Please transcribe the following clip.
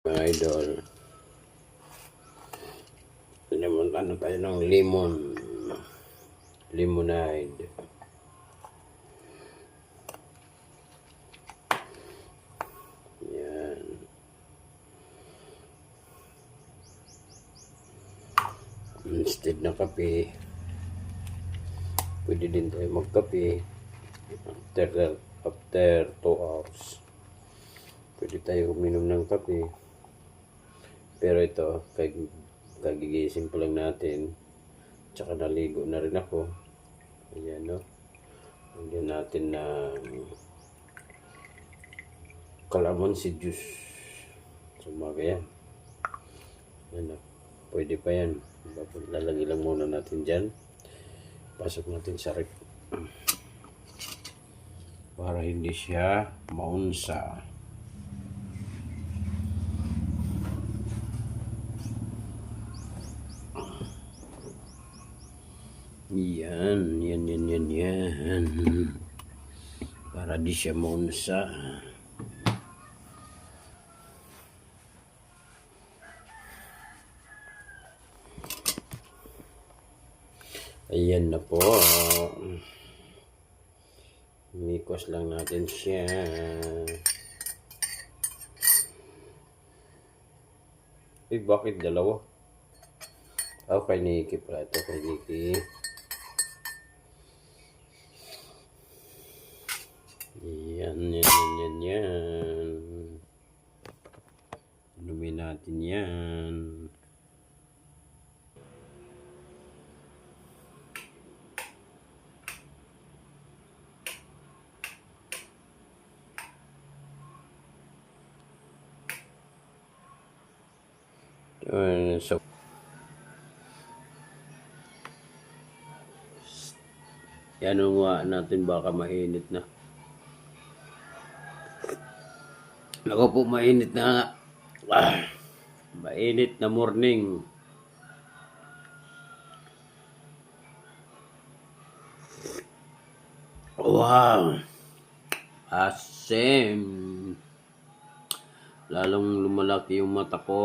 Mga idol, ano tayo ng lemonade. Yan. Instead na kape, pwede din tayo magkape after 2 hours. Pwede tayo uminom ng kape. Pero ito, kagigising pa lang natin. Tsaka naligo na rin ako. Ayan, no? Lagyan natin ng calamansi juice. Sumaga yan. Ayan, no? Pwede pa yan. Lalagay lang muna natin dyan. Pasok natin sa rep. Para hindi siya maunsa. Yan. Para di siya maunsa. Ayan na po. Mikos lang natin siya. Bakit dalawa? Kay Nikki pala ito. Kay Nikki. Yan. Inumin natin yan. So, yan nga natin, baka mainit na. Ako po, mainit na nga. Mainit na morning. Wow! Asim! Lalong lumalaki yung mata ko.